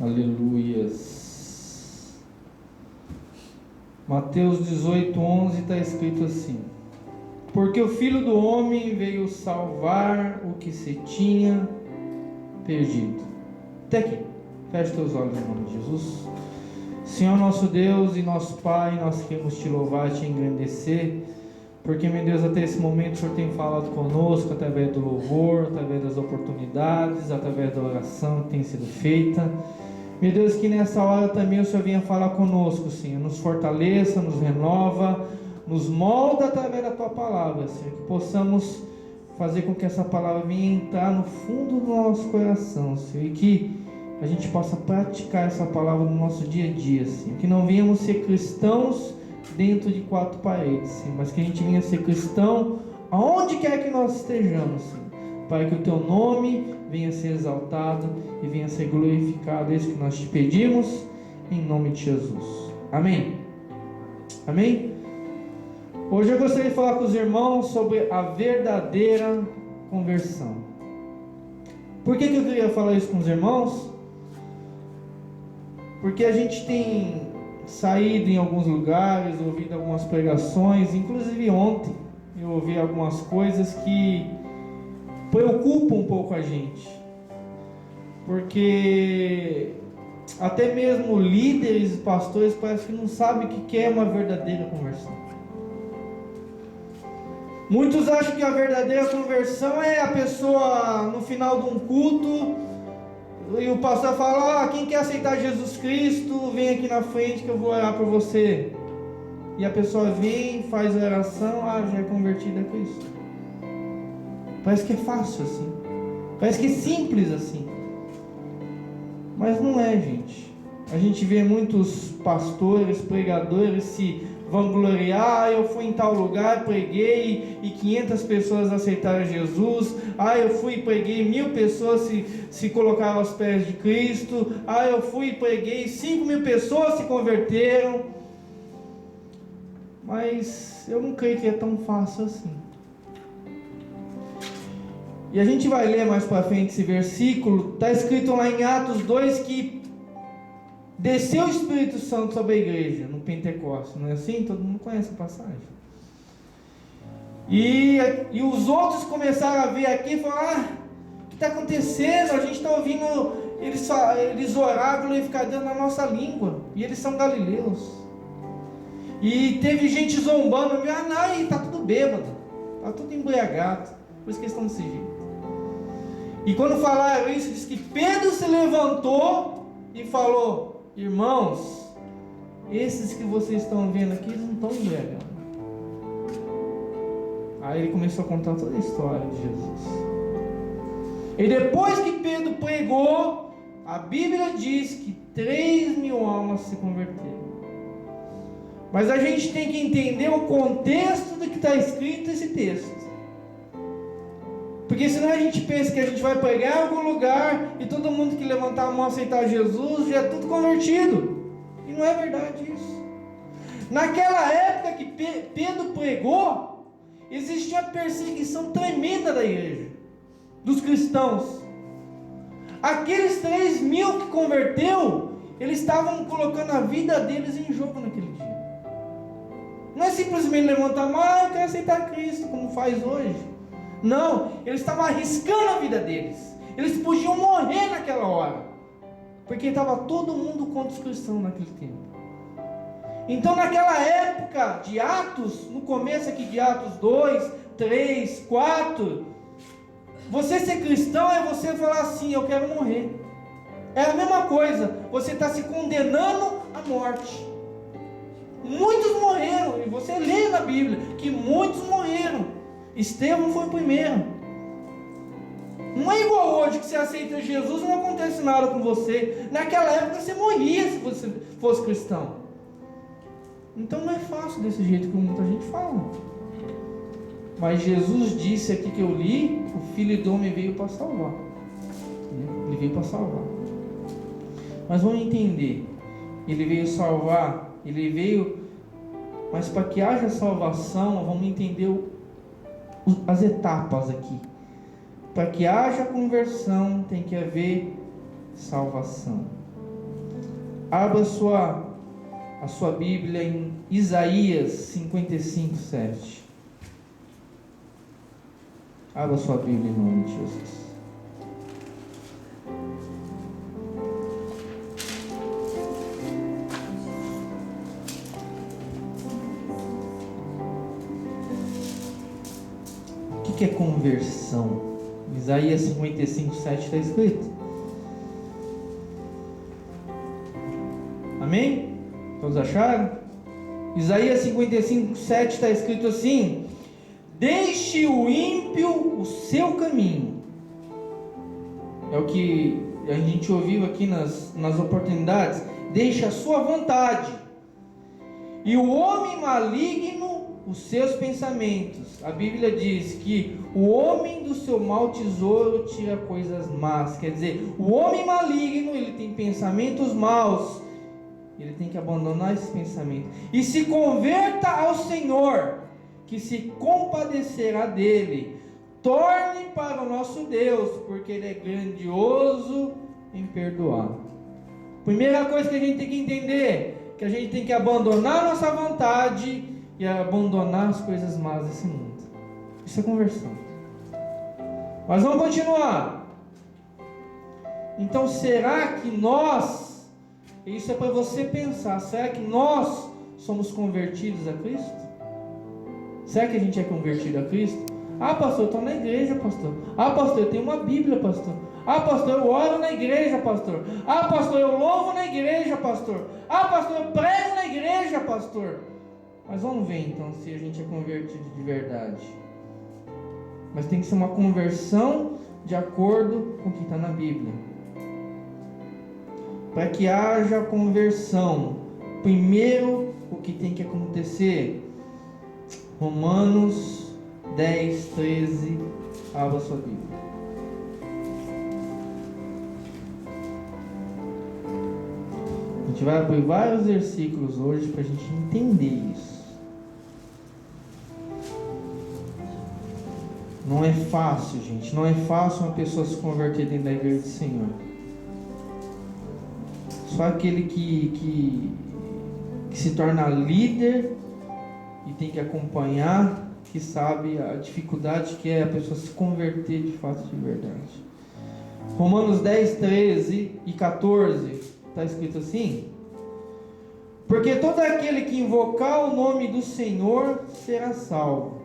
Aleluias. Mateus 18:11 está escrito assim: porque o Filho do Homem veio salvar o que se tinha perdido. Até aqui. Feche teus olhos em nome de Jesus. Senhor nosso Deus e nosso Pai, nós queremos te louvar e te engrandecer, porque, meu Deus, até esse momento o Senhor tem falado conosco através do louvor, através das oportunidades, através da oração que tem sido feita. Meu Deus, que nessa hora também o Senhor venha falar conosco, Senhor. Nos fortaleça, nos renova, nos molda através da Tua palavra, Senhor. Que possamos fazer com que essa palavra venha entrar no fundo do nosso coração, Senhor. E que a gente possa praticar essa palavra no nosso dia a dia, Senhor. Que não venhamos ser cristãos dentro de quatro paredes, Senhor, mas que a gente venha ser cristão aonde quer que nós estejamos, Senhor, para que o Teu nome venha a ser exaltado e venha a ser glorificado. É isso que nós te pedimos, em nome de Jesus. Amém? Amém? Hoje eu gostaria de falar com os irmãos sobre a verdadeira conversão. Por que eu queria falar isso com os irmãos? Porque a gente tem saído em alguns lugares, ouvido algumas pregações, inclusive ontem eu ouvi algumas coisas que preocupam um pouco a gente, porque até mesmo líderes e pastores parece que não sabem o que é uma verdadeira conversão. Muitos acham que a verdadeira conversão é a pessoa no final de um culto e o pastor fala: quem quer aceitar Jesus Cristo, vem aqui na frente que eu vou orar por você. E a pessoa vem, faz a oração, já é convertida a Cristo. Parece que é fácil assim, parece que é simples assim, mas não é, gente. A gente vê muitos pastores, pregadores se vangloriar: eu fui em tal lugar, preguei e 500 pessoas aceitaram Jesus. Eu fui e preguei, 1000 pessoas se colocaram aos pés de Cristo. Eu fui e preguei, 5.000 pessoas se converteram. Mas eu não creio que é tão fácil assim. E a gente vai ler mais para frente esse versículo. Está escrito lá em Atos 2 que desceu o Espírito Santo sobre a igreja no Pentecostes, não é assim? Todo mundo conhece a passagem. E os outros começaram a ver aqui e falaram: o que está acontecendo? A gente está ouvindo eles orar, glorificar Deus na nossa língua, e eles são galileus. E teve gente zombando: não, está tudo bêbado, está tudo embriagado, por isso que eles estão desse jeito. E quando falaram isso, diz que Pedro se levantou e falou: irmãos, esses que vocês estão vendo aqui, eles não estão embriagados. Aí ele começou a contar toda a história de Jesus. E depois que Pedro pregou, a Bíblia diz que 3.000 almas se converteram. Mas a gente tem que entender o contexto do que está escrito nesse texto. Porque senão a gente pensa que a gente vai pregar em algum lugar e todo mundo que levantar a mão aceitar Jesus já é tudo convertido. E não é verdade isso. Naquela época que Pedro pregou, existia perseguição tremenda da igreja, dos cristãos. Aqueles 3.000 que converteu, eles estavam colocando a vida deles em jogo naquele dia. Não é simplesmente levantar a mão: eu quero aceitar Cristo, como faz hoje. Não, eles estavam arriscando a vida deles. Eles podiam morrer naquela hora, porque estava todo mundo contra os cristãos naquele tempo. Então naquela época de Atos, no começo aqui de Atos 2, 3, 4, você ser cristão é você falar assim: eu quero morrer. É a mesma coisa, você está se condenando à morte. Muitos morreram, e você lê na Bíblia que muitos morreram. Estevão foi o primeiro. Não é igual hoje que você aceita Jesus e não acontece nada com você. Naquela época você morria se você fosse cristão. Então não é fácil desse jeito que muita gente fala. Mas Jesus disse aqui que eu li: o Filho do Homem veio para salvar. Ele veio para salvar. Mas vamos entender. Ele veio salvar. Ele veio... Mas para que haja salvação, vamos entender as etapas aqui. Para que haja conversão, tem que haver salvação. Abra a sua Bíblia em Isaías 55:7. Abra a sua Bíblia em nome de Jesus. O que é conversão? Isaías 55:7 está escrito. Amém? Todos acharam? Isaías 55:7 está escrito assim: deixe o ímpio o seu caminho. É o que a gente ouviu aqui nas oportunidades. Deixe a sua vontade, e o homem maligno os seus pensamentos. A Bíblia diz que o homem do seu mau tesouro tira coisas más. Quer dizer, o homem maligno, ele tem pensamentos maus. Ele tem que abandonar esse pensamento e se converta ao Senhor, que se compadecerá dele. Torne para o nosso Deus, porque Ele é grandioso em perdoar. Primeira coisa que a gente tem que entender, que a gente tem que abandonar a nossa vontade e abandonar as coisas más desse mundo. Isso é conversão. Mas vamos continuar. Então, será que nós... Isso é para você pensar. Será que nós somos convertidos a Cristo? Será que a gente é convertido a Cristo? Ah, pastor, eu estou na igreja, pastor. Ah, pastor, eu tenho uma Bíblia, pastor. Ah, pastor, eu oro na igreja, pastor. Ah, pastor, eu louvo na igreja, pastor. Ah, pastor, eu prego na igreja, pastor. Mas vamos ver então se a gente é convertido de verdade. Mas tem que ser uma conversão de acordo com o que está na Bíblia. Para que haja conversão, primeiro o que tem que acontecer? Romanos 10:13. Abra sua Bíblia. A gente vai abrir vários versículos hoje para a gente entender isso. Não é fácil, gente. Não é fácil uma pessoa se converter dentro da igreja do Senhor. Só aquele que se torna líder e tem que acompanhar, que sabe a dificuldade que é a pessoa se converter de fato de verdade. Romanos 10:13 e 14 está escrito assim: porque todo aquele que invocar o nome do Senhor será salvo.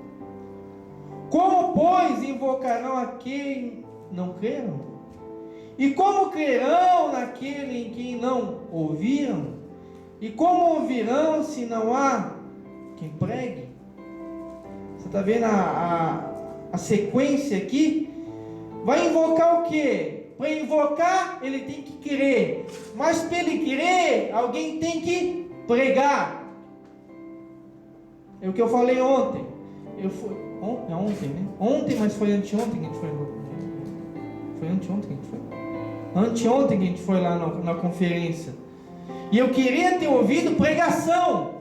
Como, pois, invocarão a quem não creram? E como crerão naquele em quem não ouviram? E como ouvirão se não há quem pregue? Você está vendo a sequência aqui? Vai invocar o quê? Para invocar, ele tem que crer. Mas para ele crer, alguém tem que pregar. É o que eu falei ontem. É ontem, né? Ontem, mas foi anteontem que a gente foi. Foi anteontem que a gente foi. Anteontem que a gente foi lá na conferência. E eu queria ter ouvido pregação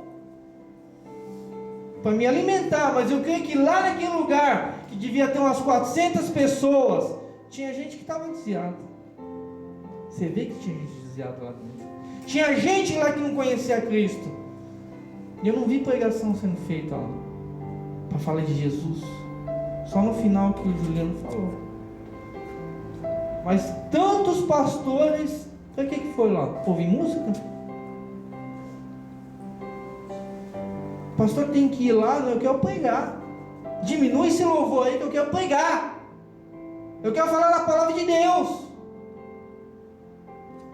para me alimentar, mas eu creio que lá naquele lugar, que devia ter umas 400 pessoas, tinha gente que estava desviada. Você vê que tinha gente desviada lá dentro. Tinha gente lá que não conhecia Cristo. E eu não vi pregação sendo feita lá para falar de Jesus. Só no final que o Juliano falou. Mas tantos pastores, para que foi lá? Ouvir música? O pastor tem que ir lá, eu quero pregar. Diminui esse louvor aí que eu quero pregar. Eu quero falar da palavra de Deus.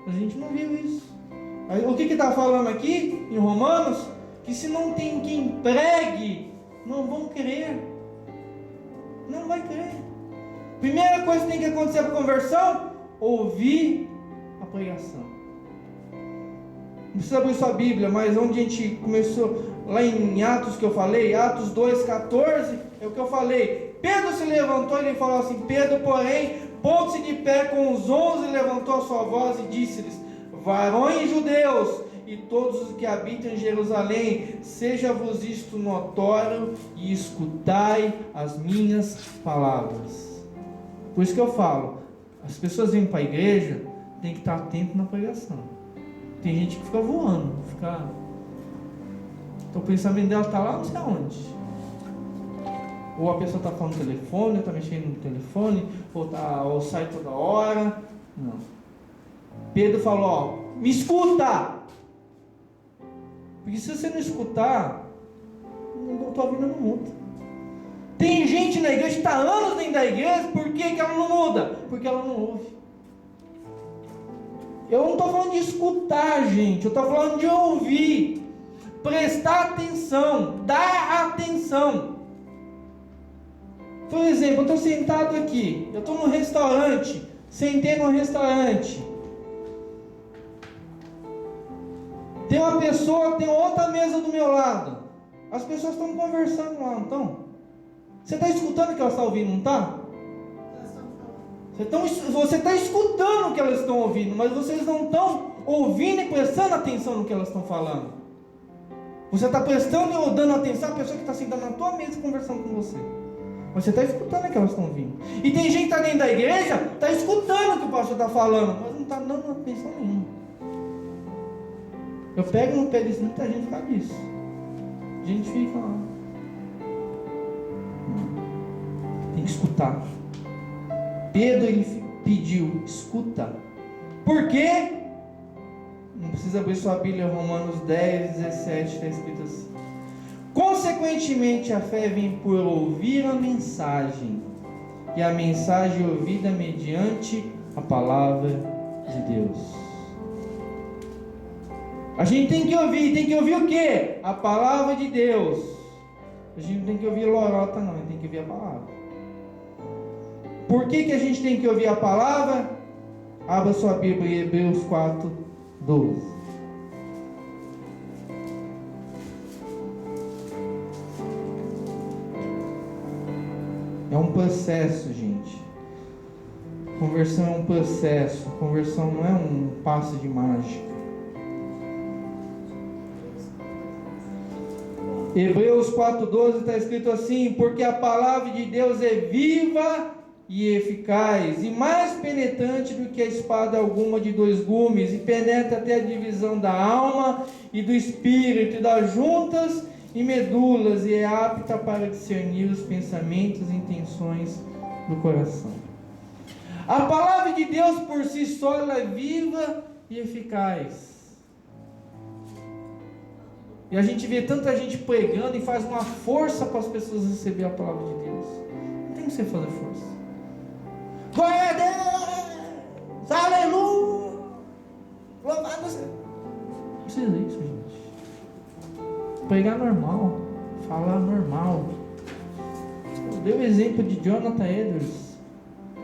A gente não viu isso. Aí, o que está falando aqui em Romanos? Que se não tem quem pregue, não vão crer. Não vai crer. Primeira coisa que tem que acontecer para a conversão: ouvir a pregação. Não precisa abrir sua Bíblia, mas onde a gente começou, lá em Atos que eu falei, Atos 2:14, é o que eu falei. Pedro se levantou e ele falou assim: Pedro, porém, pondo-se de pé com os 11, levantou a sua voz e disse-lhes: varões judeus e todos os que habitam em Jerusalém, seja-vos isto notório e escutai as minhas palavras. Por isso que eu falo, as pessoas vêm para a igreja, tem que estar atento na pregação. Tem gente que fica voando, então o pensamento dela está lá não sei aonde. Ou a pessoa está falando no telefone, ou está mexendo no telefone, ou sai toda hora. Não. Pedro falou, ó, me escuta! Porque se você não escutar, a tua vida não muda. Tem gente na igreja que está anos dentro da igreja, por que ela não muda? Porque ela não ouve. Eu não estou falando de escutar, gente, eu estou falando de ouvir, prestar atenção, dar atenção. Por exemplo, eu estou sentado aqui, eu estou no restaurante, sentei no restaurante. Tem uma pessoa, tem outra mesa do meu lado. As pessoas estão conversando lá, não estão? Você está escutando o que elas estão ouvindo, não está? Você está escutando o que elas estão ouvindo, mas vocês não estão ouvindo e prestando atenção no que elas estão falando. Você está prestando e dando atenção à pessoa que está sentada na tua mesa conversando com você. Mas você está escutando o que elas estão ouvindo. E tem gente que está dentro da igreja, está escutando o que o pastor está falando, mas não está dando atenção nenhuma. Eu pego no pé disso, muita gente fica disso. A gente fica lá. Tem que escutar. Pedro, ele pediu, escuta. Por quê? Não precisa abrir sua Bíblia, Romanos 10, 17, está escrito assim. Consequentemente, a fé vem por ouvir a mensagem, e a mensagem ouvida mediante a palavra de Deus. A gente tem que ouvir o quê? A palavra de Deus. A gente não tem que ouvir lorota não, a gente tem que ouvir a palavra. Por que a gente tem que ouvir a palavra? Abra sua Bíblia em Hebreus 4, 12. É um processo, gente. Conversão é um processo. Conversão não é um passe de mágica. Hebreus 4,12 está escrito assim: porque a palavra de Deus é viva e eficaz, e mais penetrante do que a espada alguma de dois gumes, e penetra até a divisão da alma e do espírito, e das juntas e medulas, e é apta para discernir os pensamentos e intenções do coração. A palavra de Deus por si só, ela é viva e eficaz. E a gente vê tanta gente pregando e faz uma força para as pessoas receber a palavra de Deus. Não tem que você fazer força. Glória a Deus! Aleluia! Louvado seja. Não precisa disso, gente. Pregar normal. Falar normal. Eu dei o exemplo de Jonathan Edwards.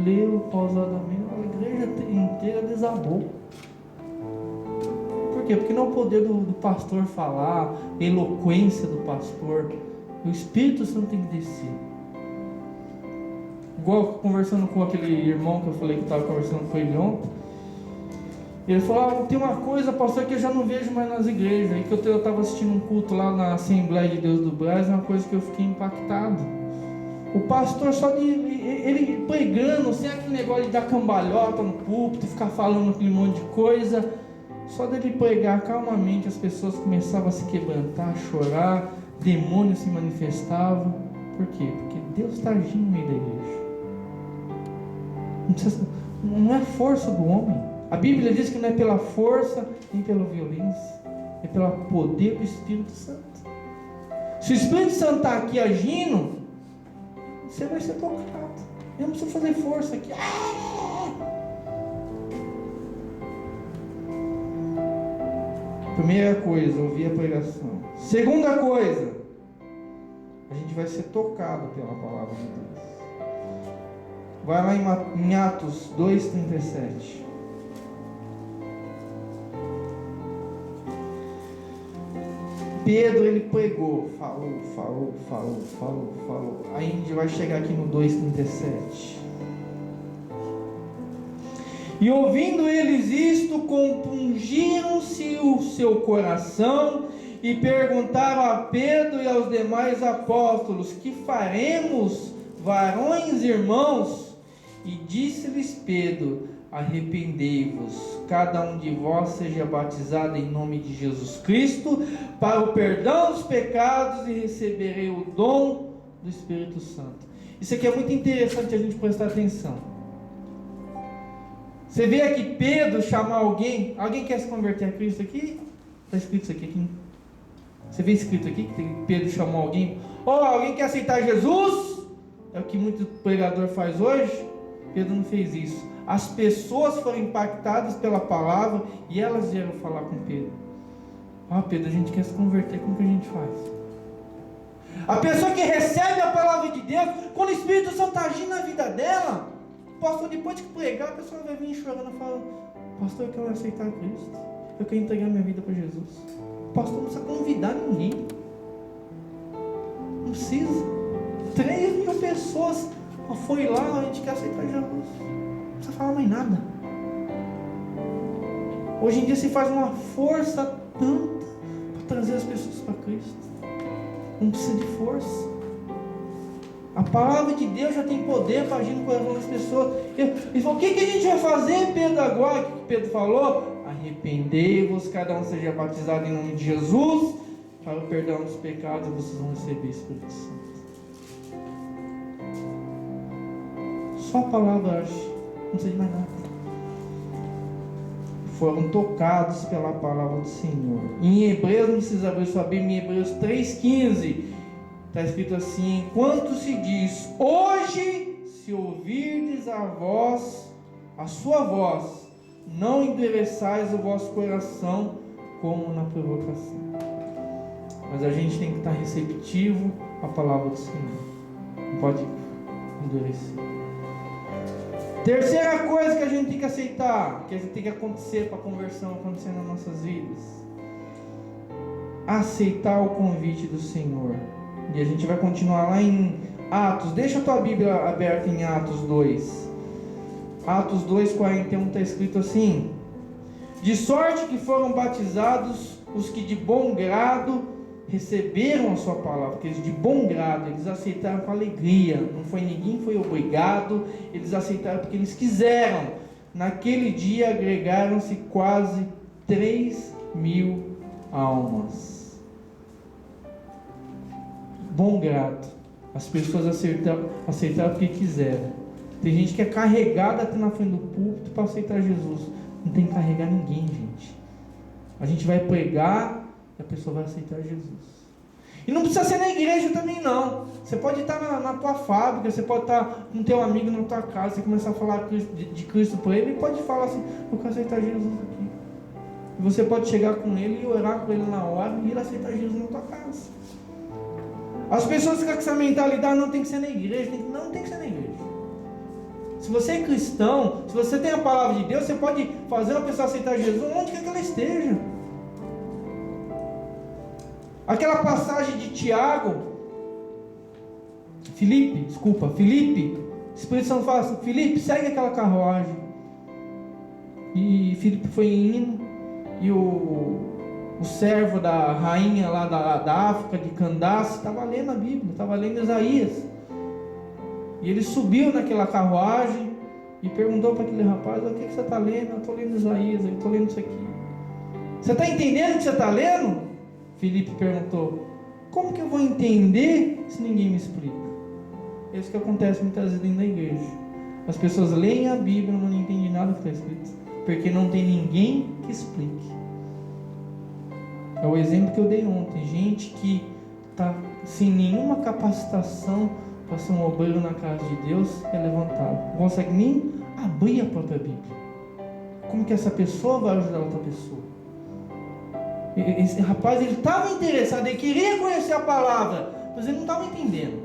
Leu pausadamente, a igreja inteira desabou. Por quê? Porque não é o poder do pastor falar, a eloquência do pastor. O Espírito Santo tem que descer. Igual conversando com aquele irmão que eu falei que eu estava conversando com ele ontem. Ele falou, tem uma coisa, pastor, que eu já não vejo mais nas igrejas. Aí que eu estava assistindo um culto lá na Assembleia de Deus do Brasil, é uma coisa que eu fiquei impactado. O pastor só ele pregando, sem aquele negócio de dar cambalhota no púlpito, ficar falando aquele monte de coisa. Só dele pregar calmamente, as pessoas começavam a se quebrantar, a chorar, demônios se manifestavam. Por quê? Porque Deus está agindo no meio da igreja. Não é força do homem. A Bíblia diz que não é pela força nem pela violência, é pelo poder do Espírito Santo. Se o Espírito Santo está aqui agindo, você vai ser tocado. Eu não preciso fazer força aqui. Primeira coisa, ouvir a pregação. Segunda coisa, a gente vai ser tocado pela palavra de Deus. Vai lá em Atos 2,37. Pedro, ele pregou, falou. Aí a gente vai chegar aqui no 2,37. E ouvindo eles isto, compungiram-se o seu coração e perguntaram a Pedro e aos demais apóstolos: que faremos, varões irmãos? E disse-lhes Pedro: arrependei-vos, cada um de vós seja batizado em nome de Jesus Cristo, para o perdão dos pecados, e receberei o dom do Espírito Santo. Isso aqui é muito interessante a gente prestar atenção. Você vê aqui Pedro chamar alguém quer se converter a Cristo aqui? Está escrito isso aqui. Você vê escrito aqui que Pedro chamou alguém? Alguém quer aceitar Jesus? É o que muito pregador faz hoje. Pedro não fez isso. As pessoas foram impactadas pela palavra e elas vieram falar com Pedro. Pedro, a gente quer se converter, como que a gente faz? A pessoa que recebe a palavra de Deus, quando o Espírito Santo está agindo na vida dela, pastor, depois de pregar, a pessoa vai vir chorando e fala: pastor, eu quero aceitar Cristo, eu quero entregar minha vida para Jesus. Pastor, não precisa convidar ninguém, não precisa. 3.000 pessoas foi lá, a gente quer aceitar Jesus, não precisa falar mais nada. Hoje em dia se faz uma força tanta para trazer as pessoas para Cristo, não precisa de força. A palavra de Deus já tem poder para agir no coração das pessoas. Ele falou: o que a gente vai fazer, Pedro, agora? O que Pedro falou? Arrependei-vos, cada um seja batizado em nome de Jesus, para o perdão dos pecados, e vocês vão receber o Espírito Santo. Só a palavra age, não precisa de mais nada. Foram tocados pela palavra do Senhor. Em Hebreus, não precisa abrir sua Bíblia, em Hebreus 3,15, está escrito assim: enquanto se diz, hoje, se ouvirdes a sua voz, não endureçais o vosso coração como na provocação. Mas a gente tem que estar receptivo à palavra do Senhor, não pode endurecer. Terceira coisa que a gente tem que aceitar, que a gente tem que acontecer para a conversão acontecer nas nossas vidas: aceitar o convite do Senhor. E a gente vai continuar lá em Atos. Deixa a tua Bíblia aberta em Atos 2. Atos 2:41 está escrito assim: de sorte que foram batizados os que de bom grado receberam a sua palavra. Porque eles de bom grado, eles aceitaram com alegria. Ninguém foi obrigado, eles aceitaram porque eles quiseram. Naquele dia agregaram-se quase 3.000 almas. Bom grado. As pessoas aceitaram porque quiseram. Tem gente que é carregada até na frente do púlpito para aceitar Jesus. Não tem que carregar ninguém, gente. A gente vai pregar e a pessoa vai aceitar Jesus. E não precisa ser na igreja também, não. Você pode estar na tua fábrica, você pode estar com teu amigo na tua casa, você começar a falar de Cristo para ele, e pode falar assim: eu quero aceitar Jesus aqui. E você pode chegar com ele e orar com ele na hora e ir aceitar Jesus na tua casa. As pessoas ficam com essa mentalidade: não tem que ser na igreja. Não tem que ser na igreja. Se você é cristão, se você tem a palavra de Deus, você pode fazer uma pessoa aceitar Jesus onde quer que ela esteja. Aquela passagem de Filipe, o Espírito Santo fala assim: Filipe, segue aquela carruagem. E Filipe foi indo, e o servo da rainha lá da África, de Candace, estava lendo a Bíblia, estava lendo Isaías. E ele subiu naquela carruagem e perguntou para aquele rapaz: o que você está lendo? Eu estou lendo Isaías, eu estou lendo isso aqui. Você está entendendo o que você está lendo? Filipe perguntou: como que eu vou entender se ninguém me explica? É isso que acontece muitas vezes dentro da igreja. As pessoas leem a Bíblia, mas não entendem nada que está escrito, porque não tem ninguém que explique. É o exemplo que eu dei ontem. Gente que está sem nenhuma capacitação para ser um obreiro na casa de Deus é levantado, não consegue nem abrir a própria Bíblia. Como que essa pessoa vai ajudar outra pessoa? Esse rapaz, ele estava interessado, ele queria conhecer a palavra, mas ele não estava entendendo.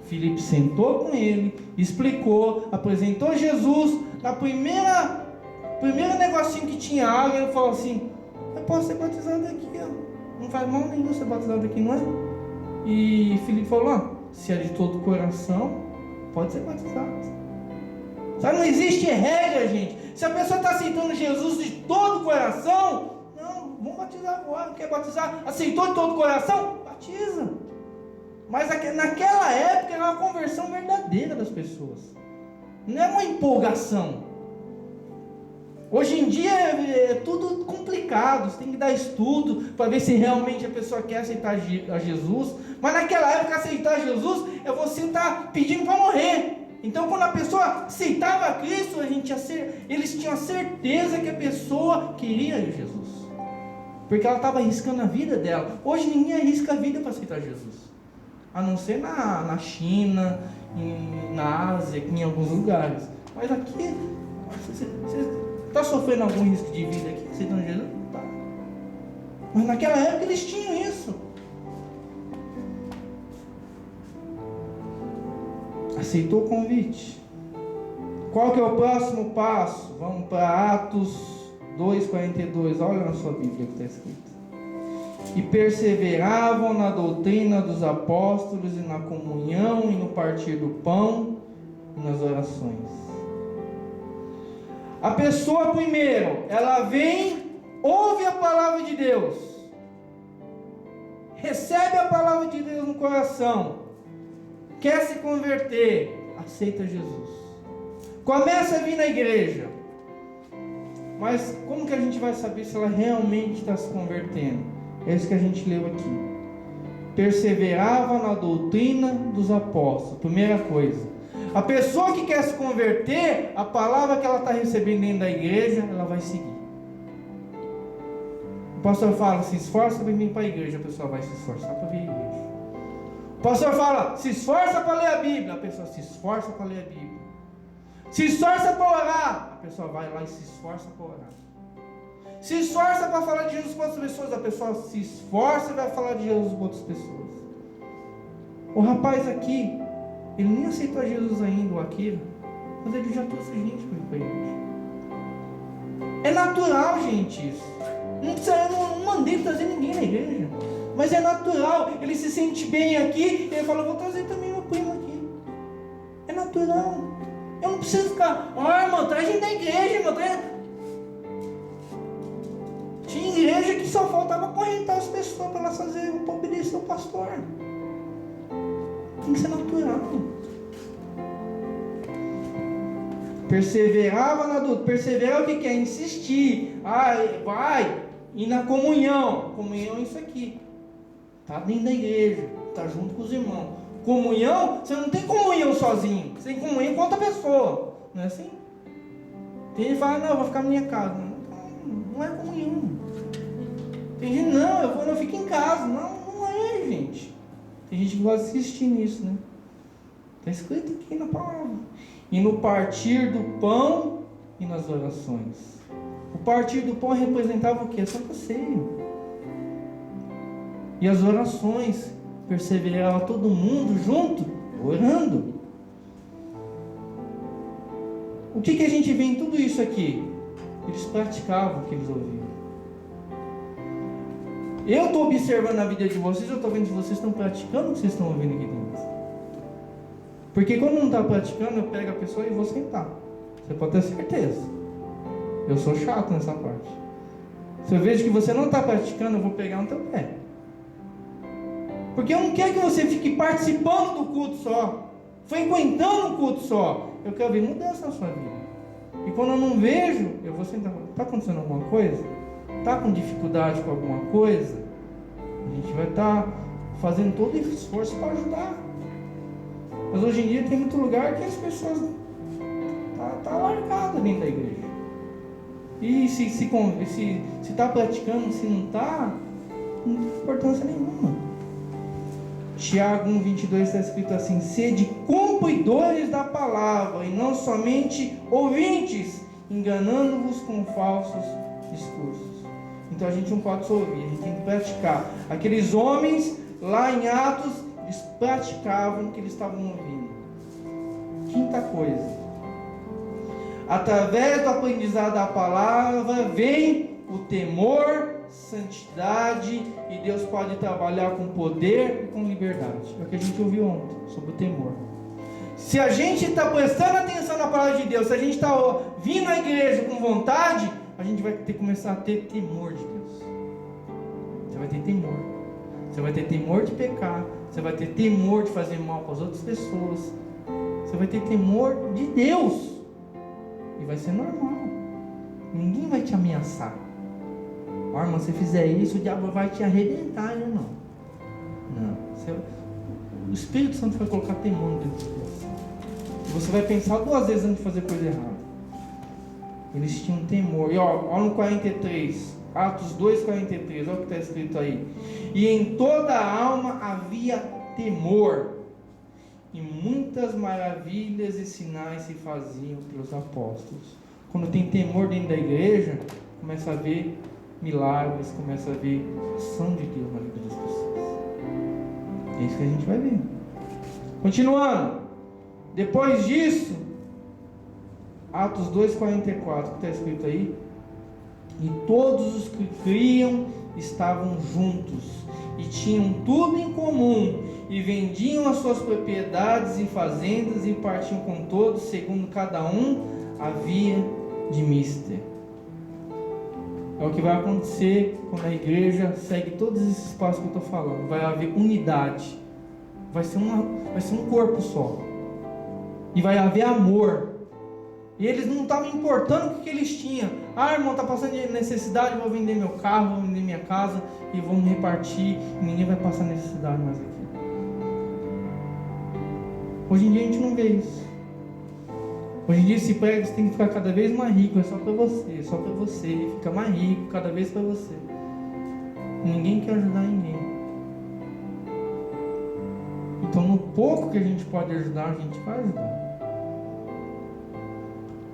Filipe sentou com ele, explicou, apresentou Jesus. Na primeiro negocinho que tinha água, ele falou assim: eu posso ser batizado aqui, ó. Não faz mal nenhum ser batizado aqui, não é? E Filipe falou: se é de todo o coração, pode ser batizado. Sabe, não existe regra, gente. Se a pessoa está aceitando Jesus de todo o coração, não, vamos batizar agora. Quer batizar? Aceitou de todo o coração? Batiza. Mas naquela época era uma conversão verdadeira das pessoas. Não é uma empolgação. Hoje em dia é tudo complicado, você tem que dar estudo para ver se realmente a pessoa quer aceitar a Jesus. Mas naquela época aceitar Jesus é você estar pedindo para morrer. Então quando a pessoa aceitava Cristo, eles tinham certeza que a pessoa queria Jesus, porque ela estava arriscando a vida dela. Hoje ninguém arrisca a vida para aceitar Jesus, a não ser na China, na Ásia, em alguns lugares. Mas aqui, você está sofrendo algum risco de vida aqui aceitando Jesus? Não está. Mas naquela época eles tinham isso. Aceitou o convite. Qual que é o próximo passo? Vamos para Atos 2,42. Olha na sua Bíblia que está escrito. E perseveravam na doutrina dos apóstolos e na comunhão e no partir do pão e nas orações. A pessoa primeiro, ela vem, ouve a palavra de Deus, recebe a palavra de Deus no coração, quer se converter, aceita Jesus, começa a vir na igreja. Mas como que a gente vai saber se ela realmente está se convertendo? É isso que a gente leu aqui. Perseverava na doutrina dos apóstolos. Primeira coisa, a pessoa que quer se converter, a palavra que ela está recebendo dentro da igreja, ela vai seguir. O pastor fala, se esforça para vir para a igreja, a pessoa vai se esforçar para vir à igreja. O pastor fala, se esforça para ler a Bíblia, a pessoa se esforça para ler a Bíblia. Se esforça para orar, a pessoa vai lá e se esforça para orar. Se esforça para falar de Jesus para outras pessoas, a pessoa se esforça e vai falar de Jesus para outras pessoas. O rapaz aqui, ele nem aceitou Jesus ainda, o Aquila, mas ele já trouxe gente para a igreja. É natural, gente, isso. Eu não mandei trazer ninguém na igreja, mas é natural. Ele se sente bem aqui, e ele fala, vou trazer também meu primo aqui. É natural. Eu não preciso ficar, irmão, traz gente da igreja, irmão, traz... Tinha igreja que só faltava acorrentar as pessoas para elas fazerem para obedecer ao pastor. Tem que ser natural. Perseverava na doutrina. Perseverar o que é? Insistir. Vai. E na comunhão. Comunhão é isso aqui. Está dentro da igreja. Está junto com os irmãos. Comunhão, você não tem comunhão sozinho. Você tem comunhão com outra pessoa. Não é assim? Tem gente que fala, não, eu vou ficar na minha casa. Não é comunhão. Tem gente, não, eu fico em casa. Não é, gente. Tem gente que gosta de assistir nisso, né? Está escrito aqui na palavra. E no partir do pão e nas orações. O partir do pão representava o quê? Só Ceia. E as orações, perseverava todo mundo junto, orando. O que a gente vê em tudo isso aqui? Eles praticavam o que eles ouviam. Eu estou observando a vida de vocês, eu estou vendo se vocês estão praticando o que vocês estão ouvindo aqui dentro. Porque quando não está praticando, eu pego a pessoa e vou sentar. Você pode ter certeza. Eu sou chato nessa parte. Se eu vejo que você não está praticando, eu vou pegar no teu pé. Porque eu não quero que você fique participando do culto só, frequentando o culto só. Eu quero ver mudança na sua vida. E quando eu não vejo, eu vou sentar. Está acontecendo alguma coisa? Está com dificuldade com alguma coisa? A gente vai estar fazendo todo esse esforço para ajudar. Mas hoje em dia tem muito lugar que as pessoas tá largada dentro da igreja. E se está praticando, se não está, não tem importância nenhuma. Tiago 1,22 está escrito assim: sede cumpridores da palavra e não somente ouvintes, enganando-vos com falsos discursos. Então a gente não pode só ouvir, a gente tem que praticar. Aqueles homens lá em Atos, eles praticavam o que eles estavam ouvindo. Quinta coisa, através do aprendizado da palavra vem o temor, santidade, e Deus pode trabalhar com poder e com liberdade. É o que a gente ouviu ontem sobre o temor. Se a gente está prestando atenção na palavra de Deus, se a gente está vindo à igreja com vontade, a gente vai ter que começar a ter temor de Deus. Você vai ter temor. Você vai ter temor de pecar. Você vai ter temor de fazer mal para as outras pessoas. Você vai ter temor de Deus. E vai ser normal. Ninguém vai te ameaçar. Ó, irmão, se você fizer isso, o diabo vai te arrebentar, irmão. Não. O Espírito Santo vai colocar temor dentro de você. Você vai pensar 2 vezes antes de fazer coisa errada. Eles tinham temor. E ó no 43, Atos 2:43, olha o que está escrito aí. E em toda a alma havia temor, e muitas maravilhas e sinais se faziam pelos apóstolos. Quando tem temor dentro da igreja, começa a ver milagres, começa a ver a ação de Deus na vida das pessoas. É isso que a gente vai ver. Continuando. Depois disso, Atos 2:44, que está escrito aí. E todos os que criam estavam juntos, e tinham tudo em comum, e vendiam as suas propriedades e fazendas, e partiam com todos, segundo cada um havia de mister. É o que vai acontecer quando a igreja segue todos esses passos que eu estou falando. Vai haver unidade, vai ser um corpo só, e vai haver amor. E eles não estavam importando o que eles tinham. Ah, irmão, está passando necessidade, vou vender meu carro, vou vender minha casa e vamos repartir, e ninguém vai passar necessidade mais aqui. Hoje em dia a gente não vê isso. Hoje em dia esse prédio tem que ficar cada vez mais rico, é só para você, fica mais rico cada vez para você. Ninguém quer ajudar ninguém. Então no pouco que a gente pode ajudar, a gente vai ajudar.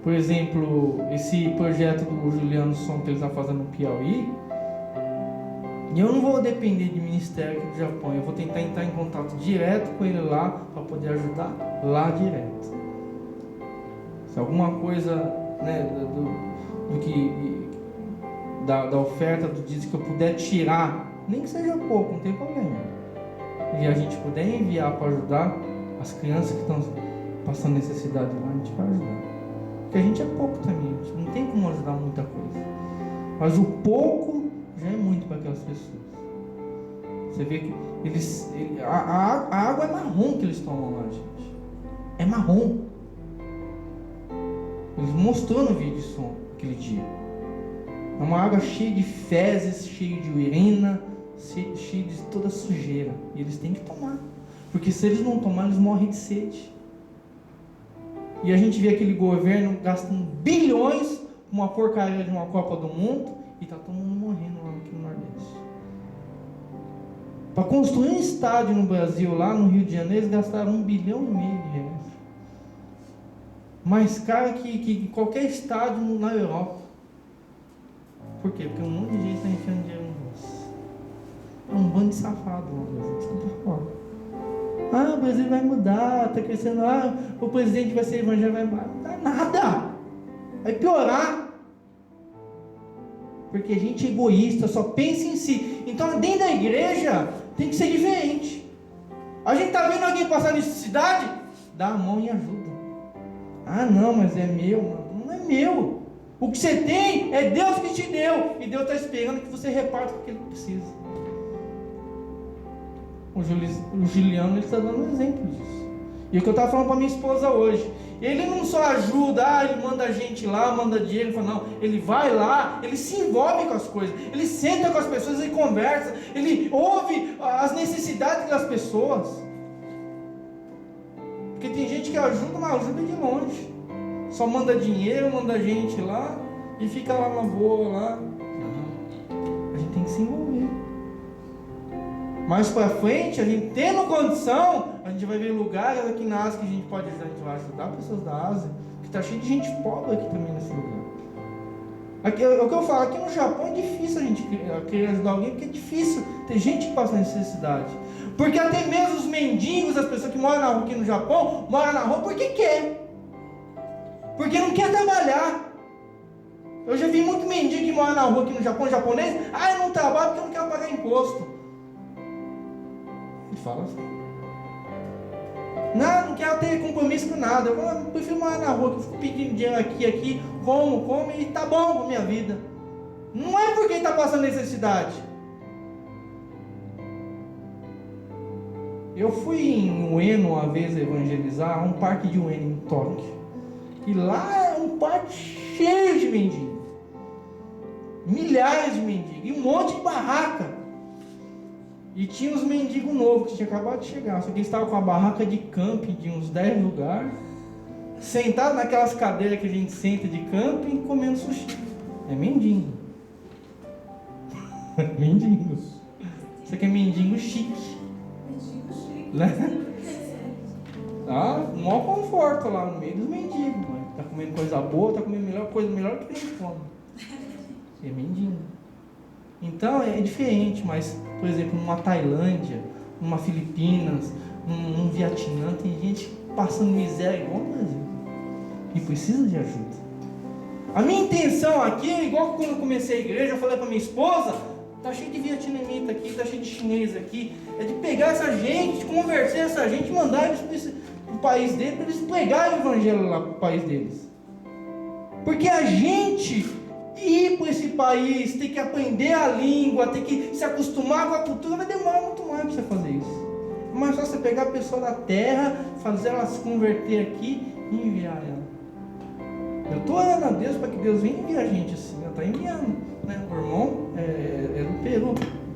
Por exemplo, esse projeto do Juliano Som que ele está fazendo no Piauí, e eu não vou depender de ministério aqui do Japão, eu vou tentar entrar em contato direto com ele lá, para poder ajudar lá direto. Se alguma coisa, né, da oferta do dízimo que eu puder tirar, nem que seja pouco, não tem problema, e a gente puder enviar para ajudar as crianças que estão passando necessidade lá, a gente vai ajudar. Porque a gente é pouco também, a gente não tem como ajudar muita coisa. Mas o pouco já é muito para aquelas pessoas. Você vê que a água é marrom que eles tomam lá, gente. É marrom. Eles mostrou no vídeo isso aquele dia. É uma água cheia de fezes, cheia de urina, cheia de toda sujeira. E eles têm que tomar. Porque se eles não tomarem, eles morrem de sede. E a gente vê aquele governo gastando bilhões com uma porcaria de uma Copa do Mundo e está todo mundo morrendo lá aqui no Nordeste. Para construir um estádio no Brasil, lá no Rio de Janeiro, eles gastaram R$1,5 bilhão. Mais caro que qualquer estádio na Europa. Por quê? Porque um monte de gente está enfiando dinheiro no bolso. É um bando de safado lá no Brasil, que está fora. Ah, o Brasil vai mudar, está crescendo. Ah, o presidente vai ser evangélico, vai mudar. Não dá nada. Vai piorar. Porque a gente é egoísta, só pensa em si. Então, dentro da igreja, tem que ser diferente. A gente está vendo alguém passar necessidade, dá a mão e ajuda. Ah, não, mas é meu. Não é meu. O que você tem é Deus que te deu. E Deus está esperando que você reparta o que ele precisa. O Juliano está dando um exemplo disso. E o que eu estava falando para minha esposa hoje, ele não só ajuda, ele manda a gente lá, manda dinheiro, ele fala, não, ele vai lá, ele se envolve com as coisas, ele senta com as pessoas, ele conversa, ele ouve as necessidades das pessoas. Porque tem gente que ajuda, mas ajuda de longe, só manda dinheiro, manda gente lá e fica lá na boa lá. Não, a gente tem que se envolver. Mais para frente, a gente tendo condição, a gente vai ver lugares aqui na Ásia que a gente pode ajudar. A gente vai ajudar pessoas da Ásia, que está cheio de gente pobre aqui também nesse lugar. Aqui, o que eu falo, aqui no Japão é difícil a gente querer ajudar alguém, porque é difícil ter gente que passa necessidade. Porque até mesmo os mendigos, as pessoas que moram na rua aqui no Japão, moram na rua porque quer. Porque não quer trabalhar. Eu já vi muito mendigo que mora na rua aqui no Japão, japonês, eu não trabalho porque eu não quero pagar imposto. Ele fala assim. Não quero ter compromisso com nada. Eu prefiro morar na rua, que eu fico pedindo dinheiro aqui, como, e tá bom com a minha vida. Não é porque está passando necessidade. Eu fui em Ueno uma vez evangelizar, um parque de Ueno em Tóquio. E lá é um parque cheio de mendigos. milhares de mendigos, e um monte de barraca. E tinha uns mendigos novos que tinha acabado de chegar, só que eles estavam com a barraca de camping de uns 10 lugares, sentado naquelas cadeiras que a gente senta de camping, comendo sushi. É mendigo. Mendigos. Isso aqui é mendigo chique. Mendigo chique. Né? Tá? O maior conforto lá no meio dos mendigos. Tá comendo coisa boa, tá comendo coisa melhor que a gente come. É mendigo. Então é diferente, mas, por exemplo, numa Tailândia, numa Filipinas, num Vietnã, tem gente passando miséria igual no Brasil. E precisa de ajuda. A minha intenção aqui, igual quando eu comecei a igreja, eu falei para minha esposa, tá cheio de vietnamita aqui, tá cheio de chinês aqui, é de pegar essa gente, de converter essa gente e mandar eles para o país deles, para eles pregarem o evangelho lá para o país deles. Porque a gente ir para esse país, ter que aprender a língua, ter que se acostumar com a cultura, vai demorar muito mais para você fazer isso. É mais fácil você pegar a pessoa da terra, fazer ela se converter aqui e enviar ela. Eu estou orando a Deus para que Deus venha enviar a gente assim. Ela está enviando, né? O irmão é do Peru,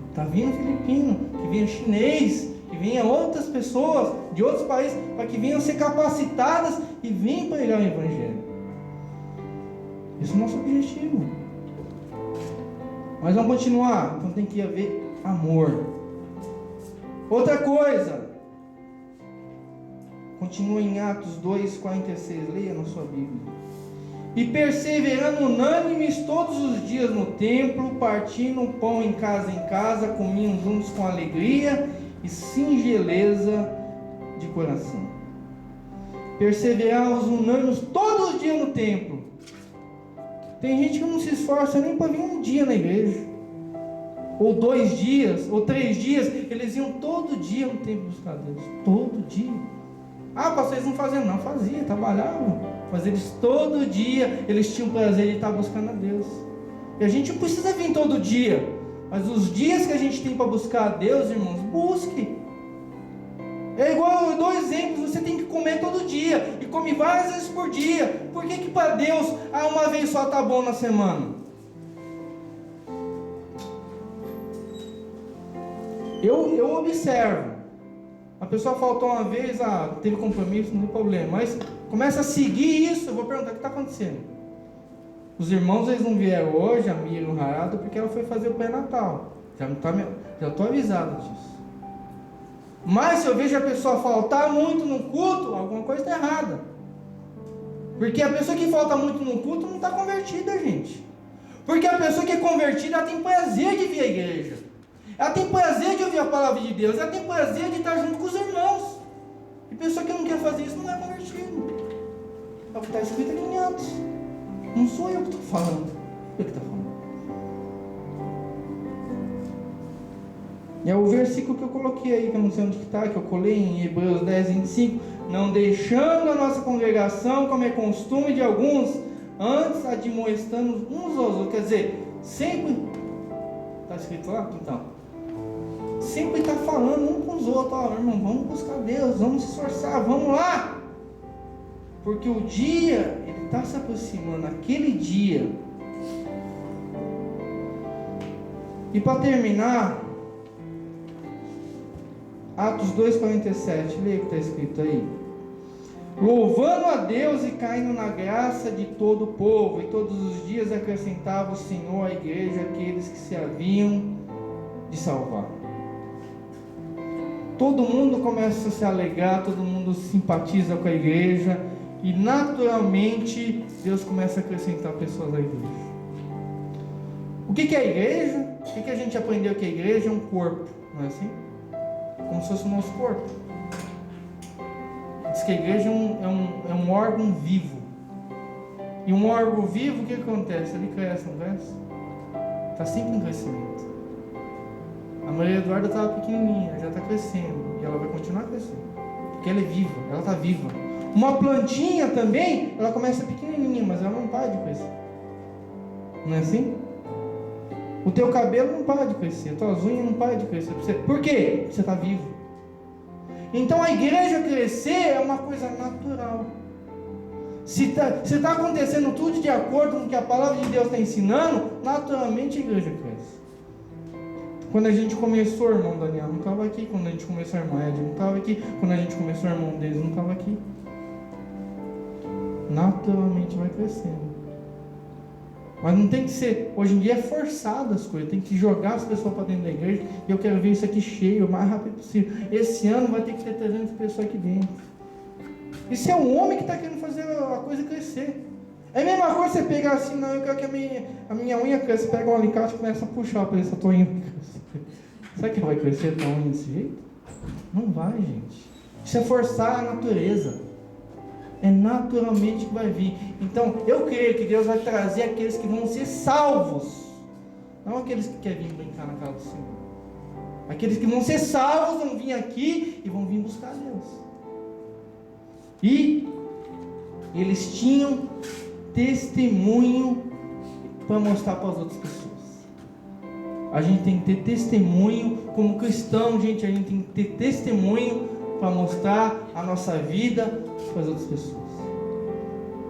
está vindo filipino, que venha chinês, que venha outras pessoas de outros países, para que venham ser capacitadas e venham pregar o evangelho. Esse é o nosso objetivo. Mas vamos continuar. Então tem que haver amor. Outra coisa. Continua em Atos 2:46. Leia na sua Bíblia. E perseverando unânimes todos os dias no templo, partindo o pão em casa, comiam juntos com alegria e singeleza de coração. Perseveramos unânimes todos os dias no templo. Tem gente que não se esforça nem para vir um dia na igreja, ou 2 dias, ou 3 dias. Eles iam todo dia no templo buscar Deus, todo dia. Ah, pastor, eles não faziam, não, fazia, trabalhavam. Mas eles todo dia, eles tinham prazer de estar buscando a Deus. E a gente não precisa vir todo dia, mas os dias que a gente tem para buscar a Deus, irmãos, busque. É igual, eu dou exemplos, você tem que comer todo dia, e come várias vezes por dia. Por que para Deus, uma vez só está bom na semana? Eu observo. A pessoa faltou uma vez, teve compromisso, não tem problema, mas começa a seguir isso, eu vou perguntar o que está acontecendo. Os irmãos, eles não vieram hoje, a Miriam e o Harado, porque ela foi fazer o pré-natal. Já estou avisado disso. Mas se eu vejo a pessoa faltar muito no culto, alguma coisa está errada. Porque a pessoa que falta muito no culto não está convertida, gente. Porque a pessoa que é convertida, ela tem prazer de vir à igreja. Ela tem prazer de ouvir a palavra de Deus. Ela tem prazer de estar junto com os irmãos. E pessoa que não quer fazer isso não é convertido. É o que está escrito aqui em Atos. Não sou eu que estou falando. Eu que estou falando. E é o versículo que eu coloquei aí, que eu não sei onde está, que eu colei em Hebreus 10:25. Não deixando a nossa congregação, como é costume de alguns, antes admoestando uns aos outros. Quer dizer, sempre... Está escrito lá? Então... Sempre está falando um com os outros, irmão, vamos buscar Deus, vamos se esforçar, vamos lá, porque o dia, ele está se aproximando, aquele dia. E para terminar, Atos 2:47, leia o que está escrito aí. Louvando a Deus e caindo na graça de todo o povo, e todos os dias acrescentava o Senhor à igreja aqueles que se haviam de salvar. Todo mundo começa a se alegrar, todo mundo simpatiza com a igreja, e naturalmente Deus começa a acrescentar pessoas à igreja. O que é a igreja? O que a gente aprendeu que a igreja é um corpo, não é assim? Como se fosse o nosso corpo. Diz que a igreja é um órgão vivo. E um órgão vivo, o que acontece? Ele cresce, não cresce? Está sempre em crescimento. A Maria Eduarda estava pequenininha, já está crescendo. E ela vai continuar crescendo. Porque ela é viva, ela está viva. Uma plantinha também, ela começa pequenininha, mas ela não para de crescer. Não é assim? O teu cabelo não para de crescer, as tuas unhas não param de crescer. Por quê? Você está vivo. Então a igreja crescer é uma coisa natural. Se está acontecendo tudo de acordo com o que a palavra de Deus está ensinando, naturalmente a igreja cresce. Quando a gente começou, o irmão Daniel não estava aqui. Quando a gente começou, a irmã Ed não estava aqui. Quando a gente começou, o irmão deles não estava aqui. Naturalmente vai crescendo. Mas não tem que ser, hoje em dia é forçado as coisas, tem que jogar as pessoas para dentro da igreja, e eu quero ver isso aqui cheio o mais rápido possível. Esse ano vai ter que ter 300 pessoas aqui dentro. Isso é um homem que está querendo fazer a coisa crescer. É a mesma coisa você pegar assim, não, eu quero que a minha unha cresça, pega um alicate e começa a puxar para ver se a tua unha cresce. Será que vai crescer a tua unha desse jeito? Não vai, gente. Isso é forçar a natureza. É naturalmente que vai vir. Então, eu creio que Deus vai trazer aqueles que vão ser salvos. Não aqueles que querem vir brincar na casa do Senhor. Aqueles que vão ser salvos vão vir aqui e vão vir buscar Deus. E eles tinham testemunho para mostrar para as outras pessoas. A gente tem que ter testemunho como cristão, gente. A gente tem que ter testemunho para mostrar a nossa vida para as outras pessoas.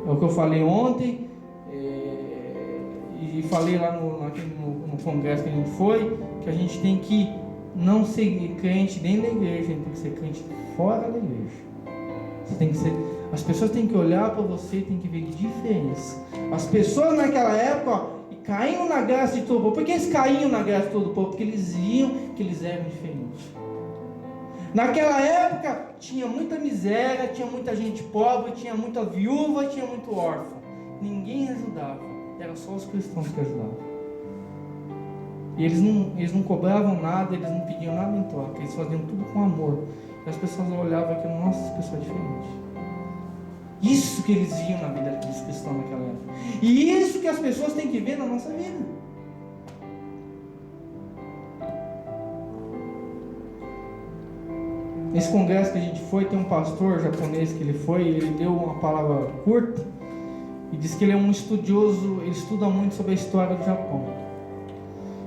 É o que eu falei ontem, e falei lá no congresso que a gente foi, que a gente tem que não ser crente dentro da igreja, a gente tem que ser crente fora da igreja. Você tem que ser, as pessoas têm que olhar para você e tem que ver diferença. As pessoas naquela época caíam na graça de todo o povo. Por que eles caíam na graça de todo o povo? Porque eles viam que eles eram diferentes. Naquela época tinha muita miséria, tinha muita gente pobre, tinha muita viúva, tinha muito órfão. Ninguém ajudava, eram só os cristãos que ajudavam. E eles não cobravam nada, eles não pediam nada em troca, eles faziam tudo com amor. E as pessoas olhavam e aquilo, nossa, essa pessoa é diferente. Isso que eles viam na vida daqueles cristãos naquela época. E isso que as pessoas têm que ver na nossa vida. Nesse congresso que a gente foi, tem um pastor japonês que ele deu uma palavra curta e disse que ele é um estudioso, ele estuda muito sobre a história do Japão.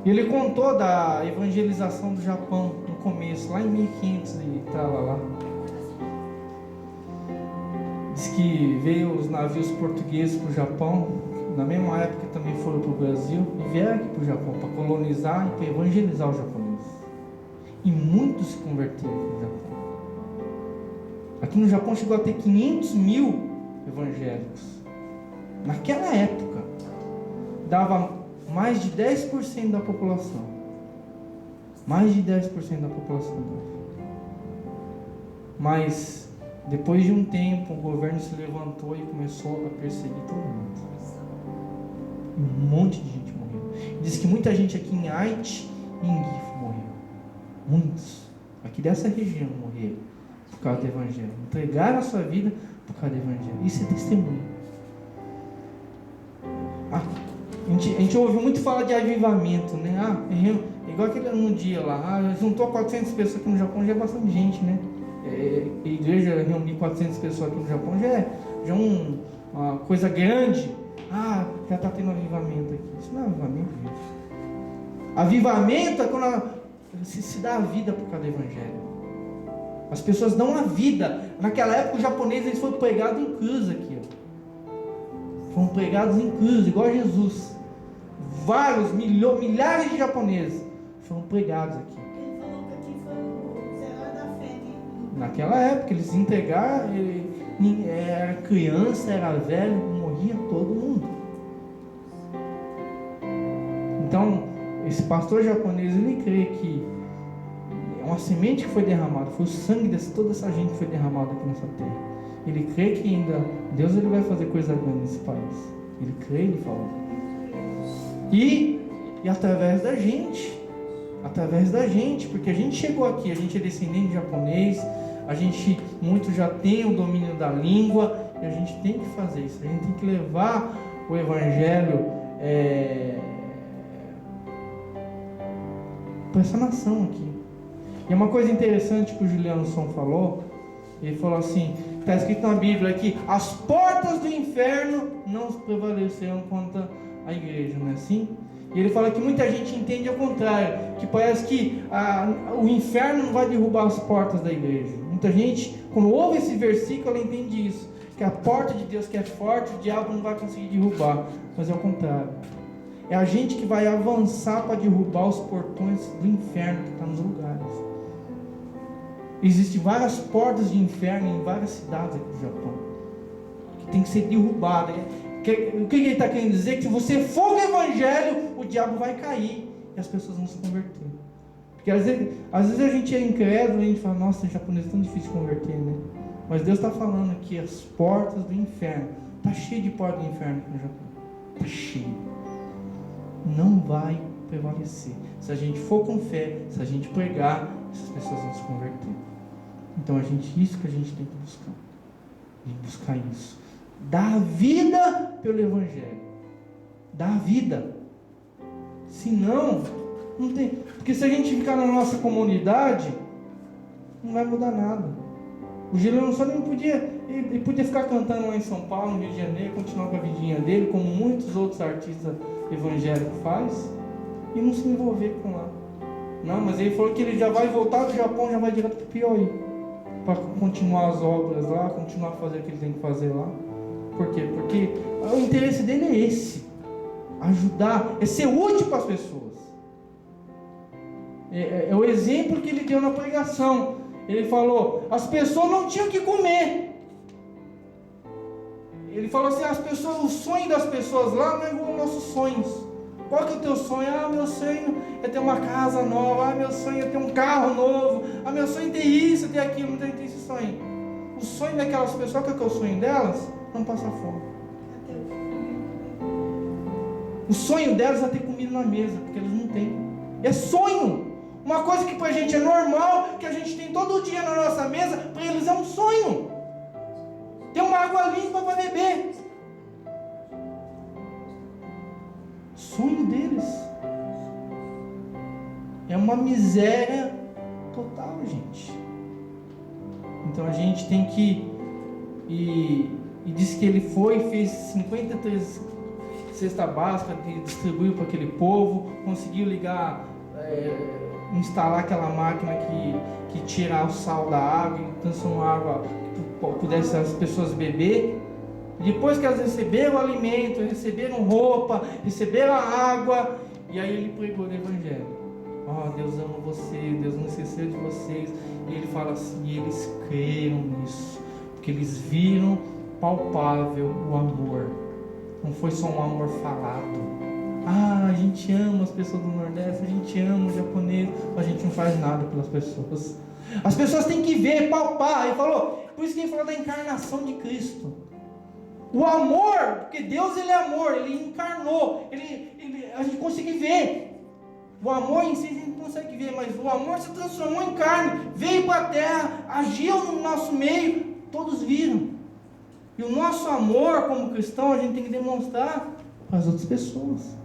E ele contou da evangelização do Japão no começo, lá em 1500 e tal, lá. Diz que veio os navios portugueses para o Japão, na mesma época também foram para o Brasil, e vieram aqui para o Japão para colonizar e para evangelizar os japoneses. E muitos se converteram no Japão. Aqui no Japão chegou a ter 500 mil evangélicos. Naquela época, dava mais de 10% da população. Mais de 10% da população dava. Mas, depois de um tempo, o governo se levantou e começou a perseguir todo mundo. Um monte de gente morreu. Diz que muita gente aqui em Haiti e em Gifu morreu. Muitos. Aqui dessa região morreram por causa do Evangelho. Entregaram a sua vida por causa do Evangelho. Isso é testemunho. A gente ouve muito falar de avivamento, né? Igual aquele no dia lá. Juntou 400 pessoas aqui no Japão, já é bastante gente, né? A igreja reunir 400 pessoas aqui no Japão já é uma coisa grande. Já está tendo avivamento aqui. Isso não é avivamento, gente. Avivamento é quando se dá a vida por causa do Evangelho. As pessoas dão a vida. Naquela época os japoneses eles foram pregados em cruz aqui. Foram pregados em cruz, igual a Jesus. Vários, milhares de japoneses foram pregados aqui. Ele falou que aqui foi o Senhor da fé, né? Naquela época eles entregaram, era criança, era velho, morria todo mundo. Então, esse pastor japonês, ele crê que uma semente que foi derramada, foi o sangue de toda essa gente que foi derramada aqui nessa terra. Ele crê que ainda Deus ele vai fazer coisa grande nesse país. Ele crê, ele fala. E através da gente, porque a gente chegou aqui, a gente é descendente de japonês, muitos já tem o domínio da língua, e a gente tem que fazer isso, a gente tem que levar o Evangelho para essa nação aqui. E uma coisa interessante que o Juliano Som falou, ele falou assim, está escrito na Bíblia que as portas do inferno não prevaleceram contra a igreja, não é assim? E ele fala que muita gente entende ao contrário, que parece que o inferno não vai derrubar as portas da igreja. Muita gente, quando ouve esse versículo, ela entende isso, que a porta de Deus que é forte, o diabo não vai conseguir derrubar, mas é o contrário. É a gente que vai avançar para derrubar os portões do inferno que está nos lugares. Existem várias portas de inferno em várias cidades aqui do Japão, que tem que ser derrubada. O que ele está querendo dizer? Que se você for o evangelho, o diabo vai cair e as pessoas vão se converter. Porque às vezes a gente é incrédulo e a gente fala, nossa, japonês é tão difícil de converter, né? Mas Deus está falando que as portas do inferno, está cheio de portas do inferno aqui no Japão, está cheio. Não vai prevalecer. Se a gente for com fé, se a gente pregar, essas pessoas vão se converter. Então isso que a gente tem que buscar. Tem que buscar isso. Dar vida pelo evangelho. Dar vida. Senão, não tem. Porque se a gente ficar na nossa comunidade, não vai mudar nada. O Gileno só nem podia. Ele podia ficar cantando lá em São Paulo, no Rio de Janeiro, continuar com a vidinha dele, como muitos outros artistas evangélicos faz, e não se envolver com lá. Não, mas ele falou que ele já vai voltar do Japão, já vai direto para o Piauí, para continuar as obras lá, continuar a fazer o que ele tem que fazer lá. Por quê? Porque o interesse dele é esse: ajudar, é ser útil para as pessoas. É o exemplo que ele deu na pregação. Ele falou, as pessoas não tinham o que comer. Ele falou assim, o sonho das pessoas lá não é igual aos nossos sonhos. Qual que é o teu sonho? Meu sonho é ter uma casa nova. Meu sonho é ter um carro novo. Meu sonho é ter isso, ter aquilo. Não tem esse sonho. O sonho daquelas pessoas, qual que é o sonho delas? Não passar fome. O sonho delas é ter comida na mesa, porque eles não têm. É sonho. Uma coisa que pra gente é normal, que a gente tem todo dia na nossa mesa, para eles é um sonho. Ter uma água limpa para beber. Sonho deles é uma miséria total, gente. Então a gente tem que e diz que ele fez 53 cesta básica, distribuiu para aquele povo, conseguiu ligar, instalar aquela máquina que tira o sal da água e transforma a água que pudesse as pessoas beber. Depois que elas receberam o alimento, receberam roupa, receberam a água, e aí ele pregou o evangelho. Deus ama vocês, Deus não esqueceu de vocês. E ele fala assim, e eles creram nisso, porque eles viram palpável o amor. Não foi só um amor falado. A gente ama as pessoas do Nordeste, a gente ama o japonês, mas a gente não faz nada pelas pessoas. As pessoas têm que ver, palpar. Ele falou, por isso que ele falou da encarnação de Cristo. O amor, porque Deus ele é amor, ele encarnou, a gente consegue ver. O amor em si a gente não consegue ver, mas o amor se transformou em carne, veio para a terra, agiu no nosso meio, todos viram. E o nosso amor como cristão a gente tem que demonstrar para as outras pessoas.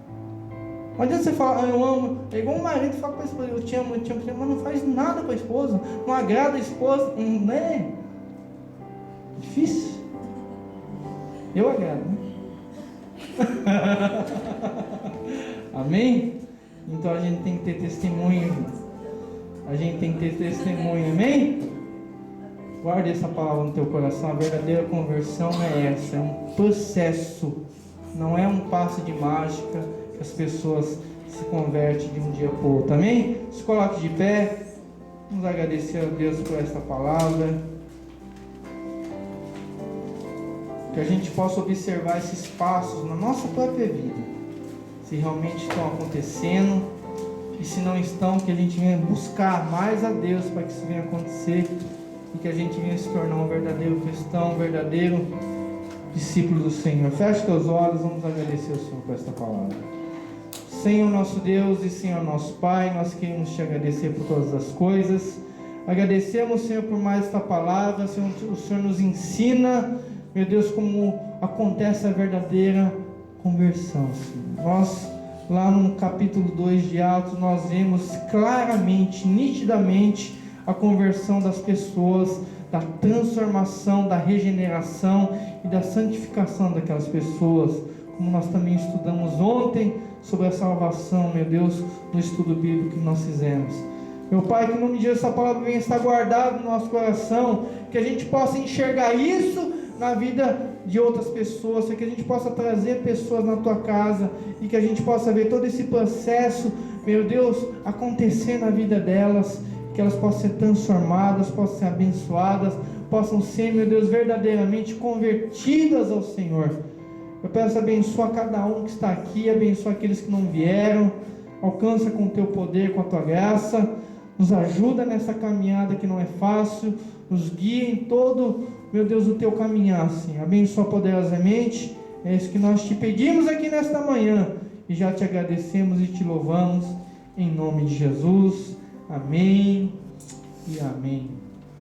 Não adianta você falar, eu amo, é igual um marido fala para a esposa, eu te amo, mas não faz nada para a esposa, não agrada a esposa, não é difícil. Eu agrado, né? Amém? Então a gente tem que ter testemunho. A gente tem que ter testemunho, amém? Guarde essa palavra no teu coração. A verdadeira conversão é essa, é um processo. Não é um passe de mágica que as pessoas se convertem de um dia para o outro, amém? Se coloque de pé. Vamos agradecer a Deus por esta palavra. Que a gente possa observar esses passos na nossa própria vida, se realmente estão acontecendo, e se não estão, que a gente venha buscar mais a Deus para que isso venha acontecer, e que a gente venha se tornar um verdadeiro cristão, um verdadeiro discípulo do Senhor. Feche teus olhos, vamos agradecer ao Senhor por esta palavra. Senhor nosso Deus e Senhor nosso Pai, nós queremos te agradecer por todas as coisas. Agradecemos, Senhor, por mais esta palavra. Senhor, o Senhor nos ensina, meu Deus, como acontece a verdadeira conversão, Senhor. Nós, lá no capítulo 2 de Atos, nós vemos claramente, nitidamente, a conversão das pessoas, da transformação, da regeneração e da santificação daquelas pessoas, como nós também estudamos ontem sobre a salvação, meu Deus, no estudo bíblico que nós fizemos. Meu Pai, que no nome de Jesus essa palavra venha estar guardada no nosso coração, que a gente possa enxergar isso na vida de outras pessoas, Senhor, que a gente possa trazer pessoas na Tua casa e que a gente possa ver todo esse processo, meu Deus, acontecer na vida delas, que elas possam ser transformadas, possam ser abençoadas, possam ser, meu Deus, verdadeiramente convertidas ao Senhor. Eu peço, abençoa cada um que está aqui, abençoa aqueles que não vieram, alcança com o Teu poder, com a Tua graça, nos ajuda nessa caminhada que não é fácil, nos guia em todo, meu Deus, o Teu caminhar, Senhor. Abençoa poderosamente, é isso que nós Te pedimos aqui nesta manhã, e já Te agradecemos e Te louvamos, em nome de Jesus, amém e amém.